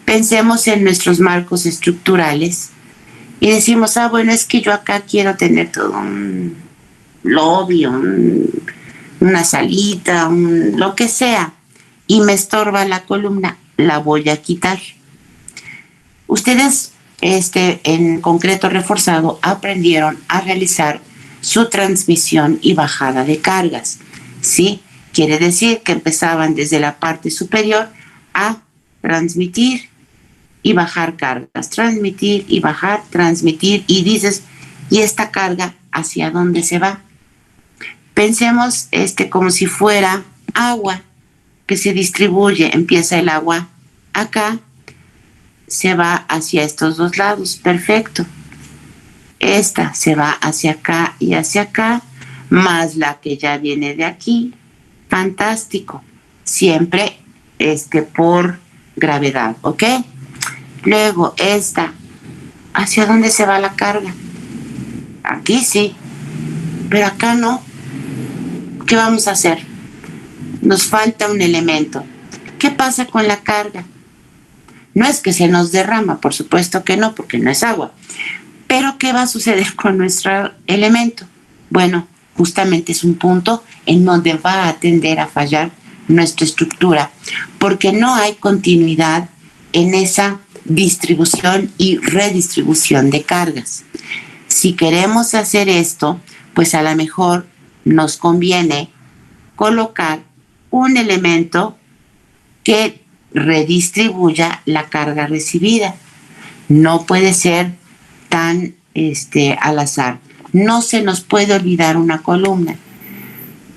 Pensemos en nuestros marcos estructurales y decimos, bueno, es que yo acá quiero tener todo un lobby, una salita, lo que sea, y me estorba la columna, la voy a quitar. Ustedes, en concreto reforzado, aprendieron a realizar su transmisión y bajada de cargas, ¿sí? Quiere decir que empezaban desde la parte superior a transmitir y bajar cargas, transmitir y bajar, transmitir, y dices, ¿y esta carga hacia dónde se va? Pensemos como si fuera agua que se distribuye, empieza el agua acá, se va hacia estos dos lados, perfecto. Esta se va hacia acá y hacia acá, más la que ya viene de aquí, fantástico. Siempre por gravedad, ¿ok? Luego esta, ¿hacia dónde se va la carga? Aquí sí, pero acá no. ¿Qué vamos a hacer? Nos falta un elemento. ¿Qué pasa con la carga? No es que se nos derrama, por supuesto que no, porque no es agua. Pero ¿qué va a suceder con nuestro elemento? Bueno, justamente es un punto en donde va a tender a fallar nuestra estructura, porque no hay continuidad en esa distribución y redistribución de cargas. Si queremos hacer esto, pues a lo mejor nos conviene colocar un elemento que redistribuya la carga recibida. No puede ser tan al azar. No se nos puede olvidar una columna.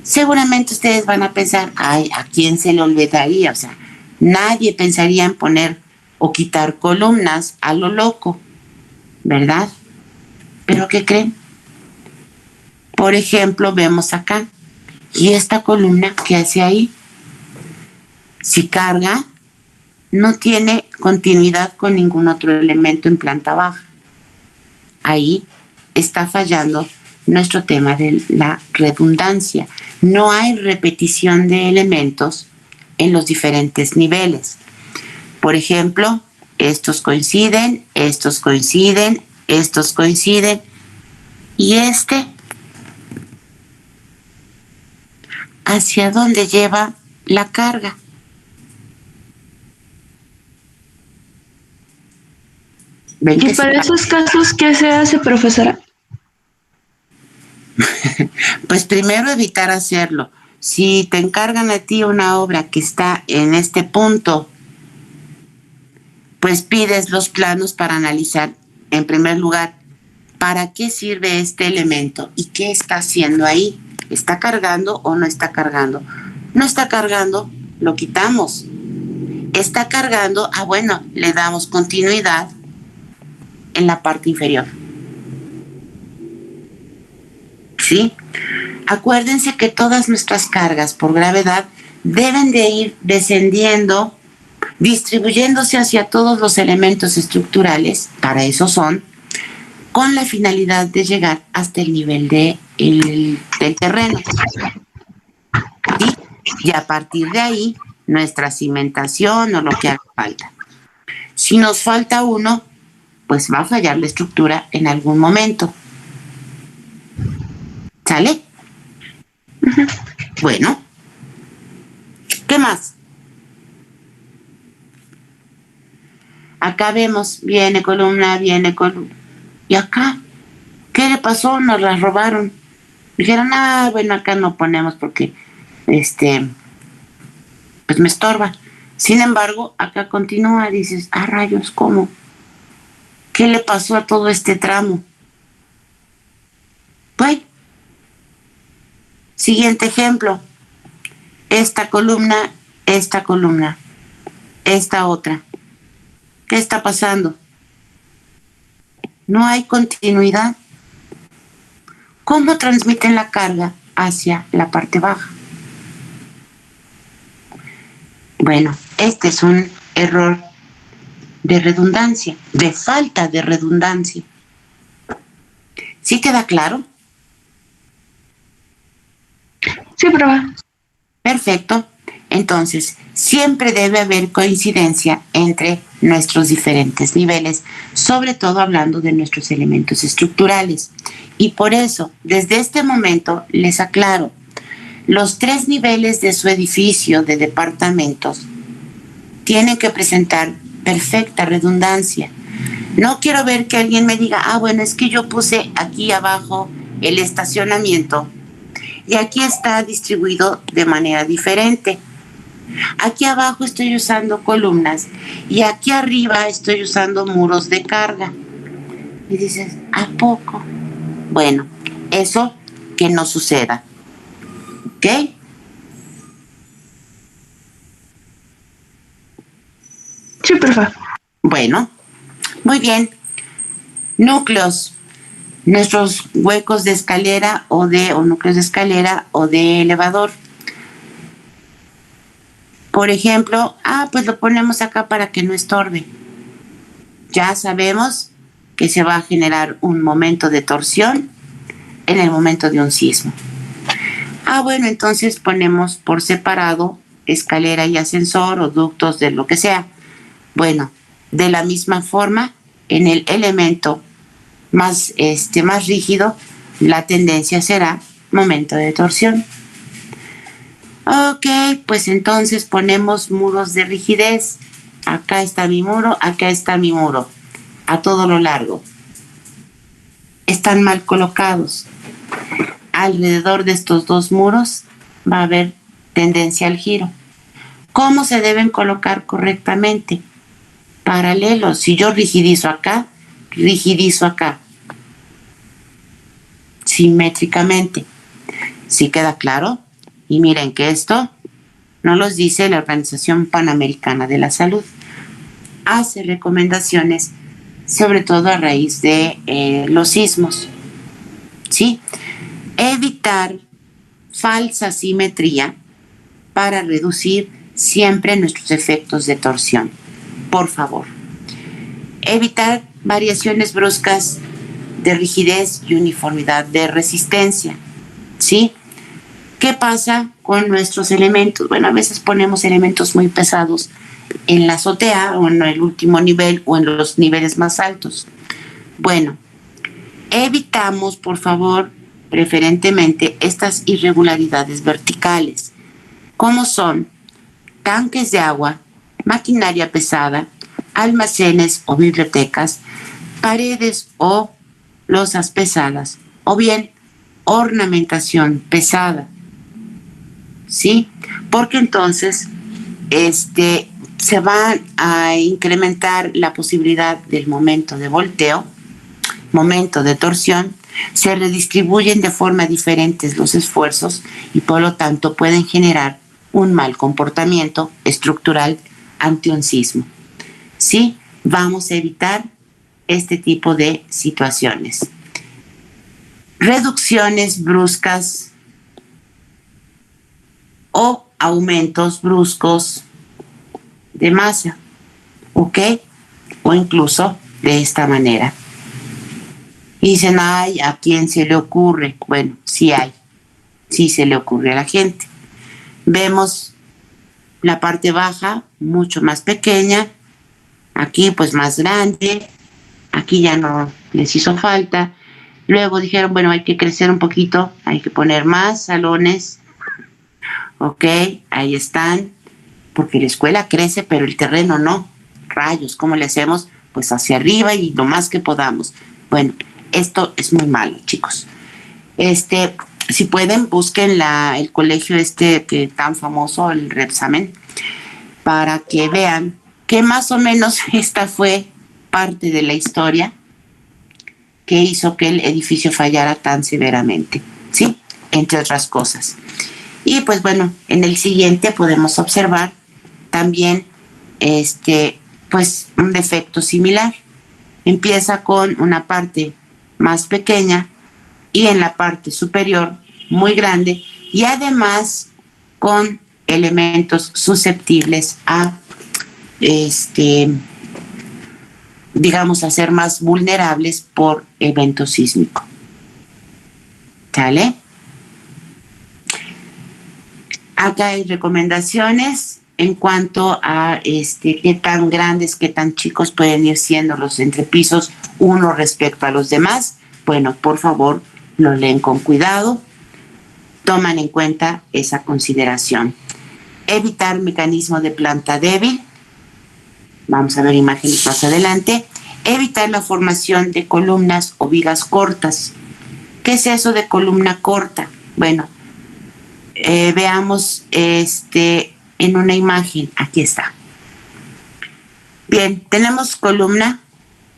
Seguramente ustedes van a pensar, ¿a quién se le olvidaría? O sea, nadie pensaría en poner o quitar columnas a lo loco, ¿verdad? ¿Pero qué creen? Por ejemplo, vemos acá, ¿y esta columna qué hace ahí? Si carga, no tiene continuidad con ningún otro elemento en planta baja. Ahí está fallando nuestro tema de la redundancia. No hay repetición de elementos en los diferentes niveles. Por ejemplo, estos coinciden, estos coinciden, estos coinciden, y ¿hacia dónde lleva la carga? ¿Y para esos casos qué se hace, profesora? Pues primero evitar hacerlo. Si te encargan a ti una obra que está en este punto, pues pides los planos para analizar, en primer lugar, para qué sirve este elemento y qué está haciendo ahí. ¿Está cargando o no está cargando? No está cargando, lo quitamos. Está cargando, bueno, le damos continuidad en la parte inferior. ¿Sí? Acuérdense que todas nuestras cargas por gravedad deben de ir descendiendo, distribuyéndose hacia todos los elementos estructurales, para eso son, con la finalidad de llegar hasta el nivel del terreno. ¿Sí? Y a partir de ahí, nuestra cimentación o lo que haga falta. Si nos falta uno, pues va a fallar la estructura en algún momento. ¿Sale? Bueno, ¿qué más? Acá vemos, viene columna. ¿Y acá? ¿Qué le pasó? Nos las robaron. Dijeron, bueno, acá no ponemos porque, pues me estorba. Sin embargo, acá continúa, dices, rayos, ¿cómo? ¿Qué le pasó a todo este tramo? Pues, siguiente ejemplo. Esta columna, esta otra. ¿Qué está pasando? No hay continuidad. ¿Cómo transmiten la carga hacia la parte baja? Bueno, este es un error de redundancia, de falta de redundancia. ¿Sí queda claro? Sí, profe. Perfecto. Entonces, siempre debe haber coincidencia entre nuestros diferentes niveles, sobre todo hablando de nuestros elementos estructurales. Y por eso, desde este momento, les aclaro, los 3 niveles de su edificio de departamentos tienen que presentar perfecta redundancia. No quiero ver que alguien me diga, bueno, es que yo puse aquí abajo el estacionamiento y aquí está distribuido de manera diferente. Aquí abajo estoy usando columnas y aquí arriba estoy usando muros de carga. Y dices, ¿a poco? Bueno, eso que no suceda. ¿Ok? Sí, profe. Bueno, muy bien. Núcleos. Nuestros huecos de escalera o núcleos de escalera o de elevador. Por ejemplo, pues lo ponemos acá para que no estorbe. Ya sabemos que se va a generar un momento de torsión en el momento de un sismo. Bueno, entonces ponemos por separado escalera y ascensor o ductos de lo que sea. Bueno, de la misma forma, en el elemento más rígido, la tendencia será momento de torsión. Ok, pues entonces ponemos muros de rigidez. Acá está mi muro, acá está mi muro, a todo lo largo. Están mal colocados. Alrededor de estos 2 muros va a haber tendencia al giro. ¿Cómo se deben colocar correctamente? Paralelos. Si yo rigidizo acá, simétricamente. ¿Sí queda claro? Y miren que esto no los dice la Organización Panamericana de la Salud. Hace recomendaciones, sobre todo a raíz de los sismos. ¿Sí? Evitar falsa simetría para reducir siempre nuestros efectos de torsión. Por favor. Evitar variaciones bruscas de rigidez y uniformidad de resistencia. ¿Sí? ¿Qué pasa con nuestros elementos? Bueno, a veces ponemos elementos muy pesados en la azotea o en el último nivel o en los niveles más altos. Bueno, evitamos, por favor, preferentemente estas irregularidades verticales, como son tanques de agua, maquinaria pesada, almacenes o bibliotecas, paredes o losas pesadas, o bien ornamentación pesada. ¿Sí? Porque entonces se va a incrementar la posibilidad del momento de volteo, momento de torsión, se redistribuyen de forma diferente los esfuerzos y por lo tanto pueden generar un mal comportamiento estructural ante un sismo. Sí, vamos a evitar este tipo de situaciones. Reducciones bruscas o aumentos bruscos de masa, ¿ok? O incluso de esta manera. Y dicen, ay, ¿a quién se le ocurre? Bueno, sí hay, sí se le ocurre a la gente. Vemos la parte baja mucho más pequeña, aquí pues más grande, aquí ya no les hizo falta. Luego dijeron, bueno, hay que crecer un poquito, hay que poner más salones, ok, ahí están, porque la escuela crece, pero el terreno no. Rayos, ¿cómo le hacemos? Pues hacia arriba y lo más que podamos. Bueno, esto es muy malo, chicos. Si pueden, busquen el colegio que tan famoso, el Repsamen, para que vean que más o menos esta fue parte de la historia que hizo que el edificio fallara tan severamente, ¿sí? Entre otras cosas. Y pues bueno, en el siguiente podemos observar también pues un defecto similar. Empieza con una parte más pequeña y en la parte superior muy grande y además con elementos susceptibles a digamos a ser más vulnerables por evento sísmico. ¿Sale? Acá hay recomendaciones en cuanto a qué tan grandes, qué tan chicos pueden ir siendo los entrepisos uno respecto a los demás. Bueno, por favor, lo leen con cuidado, toman en cuenta esa consideración. Evitar mecanismo de planta débil. Vamos a ver imágenes más adelante. Evitar la formación de columnas o vigas cortas. ¿Qué es eso de columna corta? Bueno, veamos en una imagen. Aquí está. Bien, tenemos columna,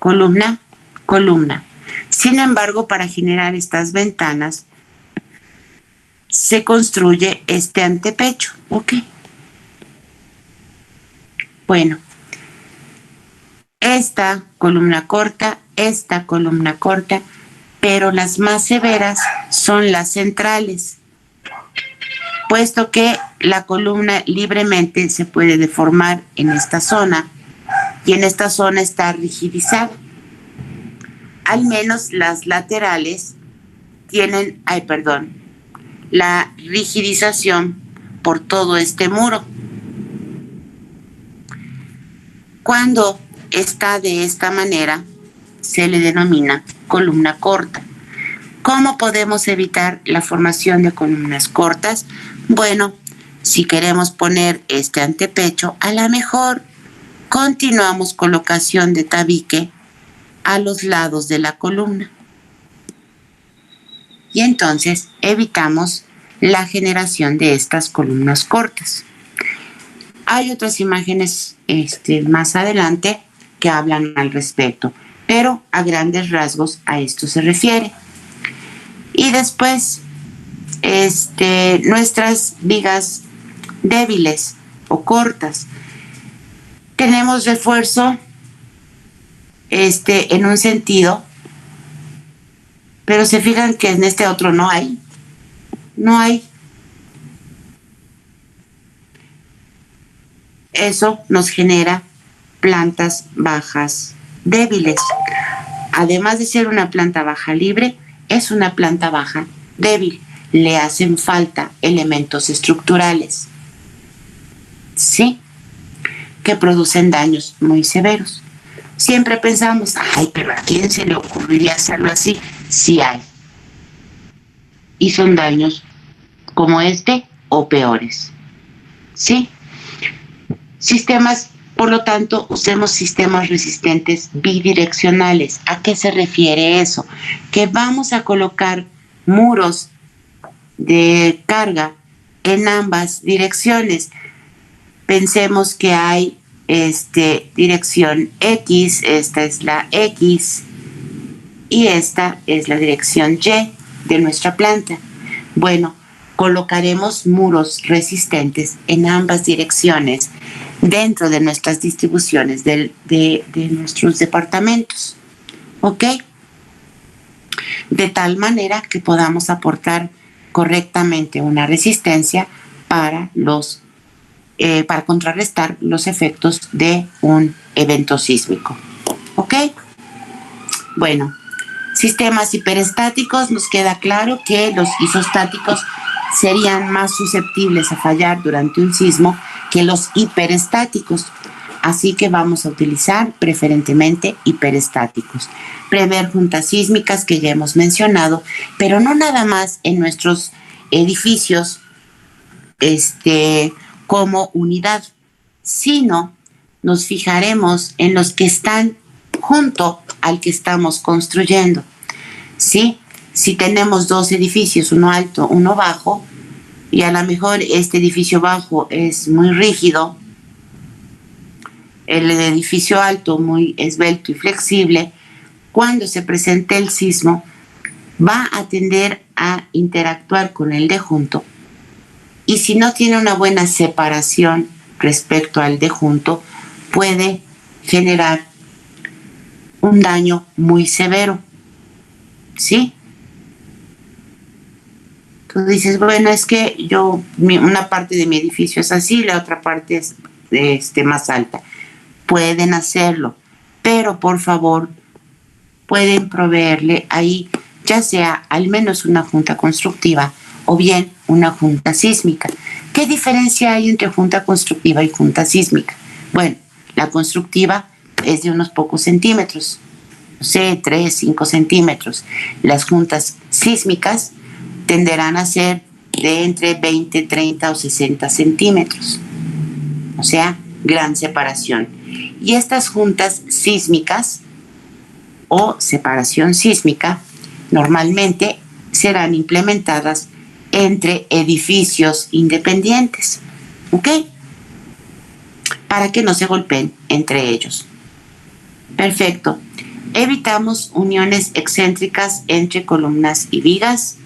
columna, columna. Sin embargo, para generar estas ventanas, se construye este antepecho. ¿Ok? Bueno, esta columna corta, pero las más severas son las centrales, puesto que la columna libremente se puede deformar en esta zona y en esta zona está rigidizada. Al menos las laterales tienen, la rigidización por todo este muro. Cuando está de esta manera, se le denomina columna corta. ¿Cómo podemos evitar la formación de columnas cortas? Bueno, si queremos poner este antepecho, a lo mejor continuamos colocación de tabique a los lados de la columna. Y entonces evitamos la generación de estas columnas cortas. Hay otras imágenes más adelante que hablan al respecto, pero a grandes rasgos a esto se refiere. Y después, nuestras vigas débiles o cortas. Tenemos refuerzo en un sentido, pero se fijan que en este otro no hay. No hay. Eso nos genera plantas bajas débiles. Además de ser una planta baja libre, es una planta baja débil. Le hacen falta elementos estructurales, ¿sí? Que producen daños muy severos. Siempre pensamos, ay, pero ¿a quién se le ocurriría hacerlo así? Sí hay. Y son daños como este o peores, ¿sí? Sistemas, por lo tanto, usemos sistemas resistentes bidireccionales. ¿A qué se refiere eso? Que vamos a colocar muros de carga en ambas direcciones. Pensemos que hay dirección X, esta es la X, y esta es la dirección Y de nuestra planta. Bueno, colocaremos muros resistentes en ambas direcciones dentro de nuestras distribuciones de nuestros departamentos, ¿ok? De tal manera que podamos aportar correctamente una resistencia para contrarrestar los efectos de un evento sísmico, ¿ok? Bueno, sistemas hiperestáticos, nos queda claro que los isostáticos serían más susceptibles a fallar durante un sismo que los hiperestáticos. Así que vamos a utilizar preferentemente hiperestáticos. Prever juntas sísmicas que ya hemos mencionado, pero no nada más en nuestros edificios como unidad, sino nos fijaremos en los que están junto al que estamos construyendo, ¿sí? Si tenemos dos edificios, uno alto, uno bajo, y a lo mejor este edificio bajo es muy rígido, el edificio alto muy esbelto y flexible, cuando se presente el sismo, va a tender a interactuar con el de junto, y si no tiene una buena separación respecto al de junto, puede generar un daño muy severo, ¿sí? Tú dices, bueno, es que una parte de mi edificio es así, la otra parte es más alta. Pueden hacerlo, pero por favor, pueden proveerle ahí, ya sea al menos una junta constructiva o bien una junta sísmica. ¿Qué diferencia hay entre junta constructiva y junta sísmica? Bueno, la constructiva es de unos pocos centímetros, no sé, 3, 5 centímetros. Las juntas sísmicas tenderán a ser de entre 20, 30 o 60 centímetros. O sea, gran separación. Y estas juntas sísmicas o separación sísmica normalmente serán implementadas entre edificios independientes, ¿ok? Para que no se golpeen entre ellos. Perfecto. Evitamos uniones excéntricas entre columnas y vigas.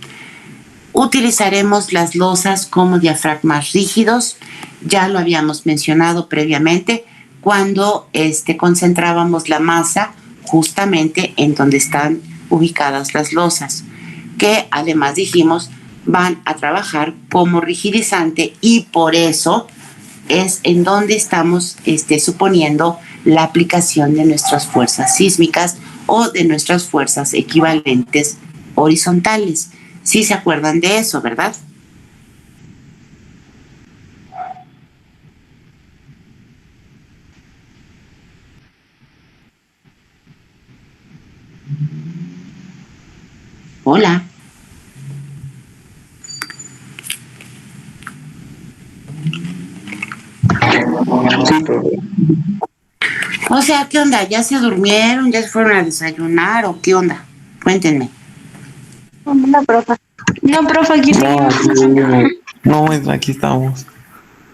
Utilizaremos las losas como diafragmas rígidos. Ya lo habíamos mencionado previamente cuando concentrábamos la masa justamente en donde están ubicadas las losas, que además dijimos van a trabajar como rigidizante, y por eso es en donde estamos suponiendo la aplicación de nuestras fuerzas sísmicas o de nuestras fuerzas equivalentes horizontales. ¿Sí se acuerdan de eso, verdad? Hola. O sea, ¿qué onda? ¿Ya se durmieron? ¿Ya se fueron a desayunar? ¿O qué onda? Cuéntenme. No, profe. No, profe, aquí No, aquí estamos.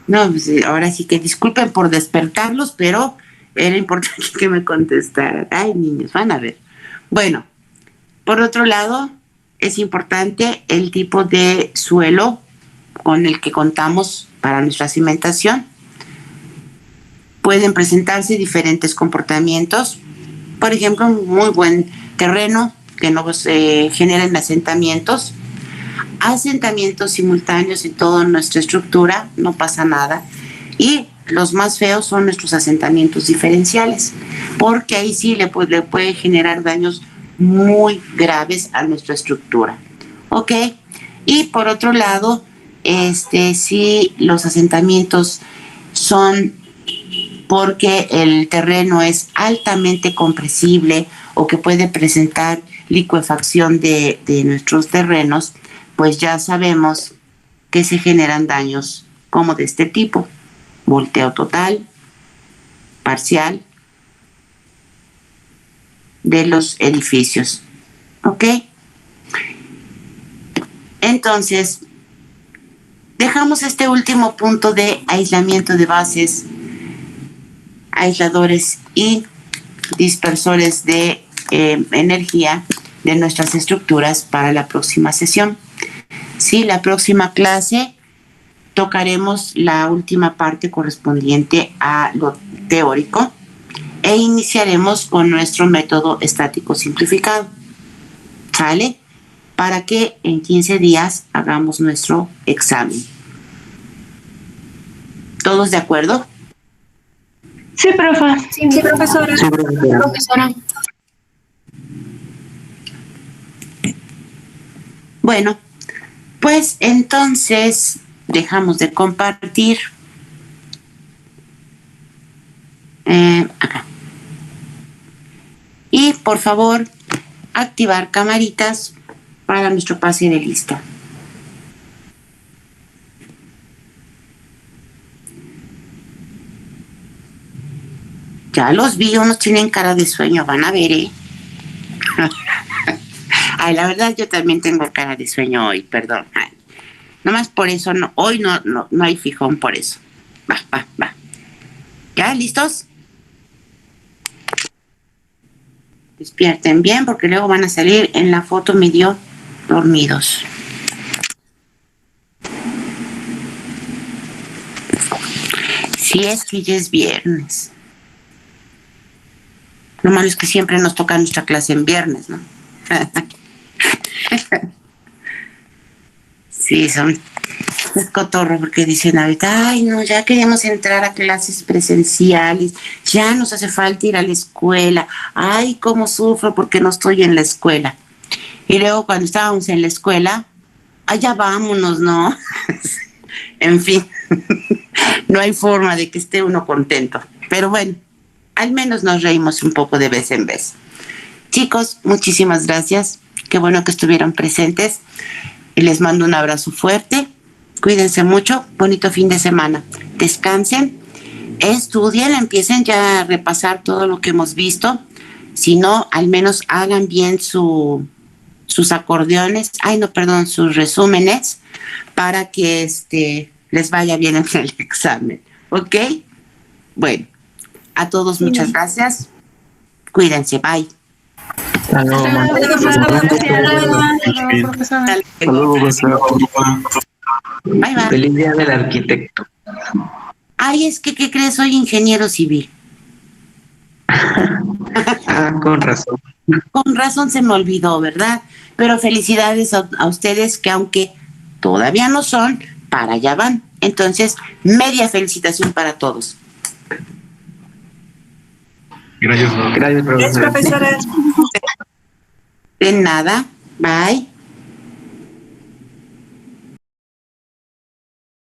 No, pues ahora sí que disculpen por despertarlos, pero era importante que me contestaran. Ay, niños, van a ver. Bueno, por otro lado, es importante el tipo de suelo con el que contamos para nuestra cimentación. Pueden presentarse diferentes comportamientos. Por ejemplo, un muy buen terreno que no generen asentamientos simultáneos en toda nuestra estructura, no pasa nada. Y los más feos son nuestros asentamientos diferenciales, porque ahí sí le puede generar daños muy graves a nuestra estructura, ¿ok? Y por otro lado, si los asentamientos son porque el terreno es altamente compresible o que puede presentar licuefacción de nuestros terrenos, pues ya sabemos que se generan daños como de este tipo: volteo total, parcial de los edificios, ¿ok? Entonces, dejamos este último punto de aislamiento de bases, aisladores y dispersores de energía de nuestras estructuras para la próxima sesión. Sí, la próxima clase tocaremos la última parte correspondiente a lo teórico e iniciaremos con nuestro método estático simplificado. ¿Sale? Para que en 15 días hagamos nuestro examen. ¿Todos de acuerdo? Sí, profe. Sí, profesora. Sí, profesora. Profesora. Bueno, pues entonces dejamos de compartir. Acá. Y por favor, activar camaritas para nuestro pase de lista. Ya los vi, unos tienen cara de sueño, van a ver, ¿eh? Ay, la verdad yo también tengo cara de sueño hoy, perdón. Ay, nomás por eso, no, hoy no hay fijón por eso. Va. ¿Ya? ¿Listos? Despierten bien porque luego van a salir en la foto medio dormidos. Si es que ya es viernes. Lo malo es que siempre nos toca nuestra clase en viernes, ¿no? Sí, es cotorro porque dicen ahorita, ay no, ya queremos entrar a clases presenciales, ya nos hace falta ir a la escuela, ay cómo sufro porque no estoy en la escuela. Y luego cuando estábamos en la escuela, allá vámonos, ¿no? En fin, no hay forma de que esté uno contento, pero bueno, al menos nos reímos un poco de vez en vez. Chicos, muchísimas gracias, qué bueno que estuvieron presentes. Y les mando un abrazo fuerte. Cuídense mucho. Bonito fin de semana. Descansen. Estudien. Empiecen ya a repasar todo lo que hemos visto. Si no, al menos hagan bien sus acordeones. Sus resúmenes para que les vaya bien en el examen. ¿Ok? Bueno, a todos muchas gracias. Cuídense. Bye. Hasta luego, Bye. Feliz día del arquitecto. Ay, es que, ¿qué crees? Soy ingeniero civil. Con razón. Con razón se me olvidó, ¿verdad? Pero felicidades a ustedes que aunque todavía no son, para allá van. Entonces, media felicitación para todos. Gracias, profesora. Profesora. De nada. Bye.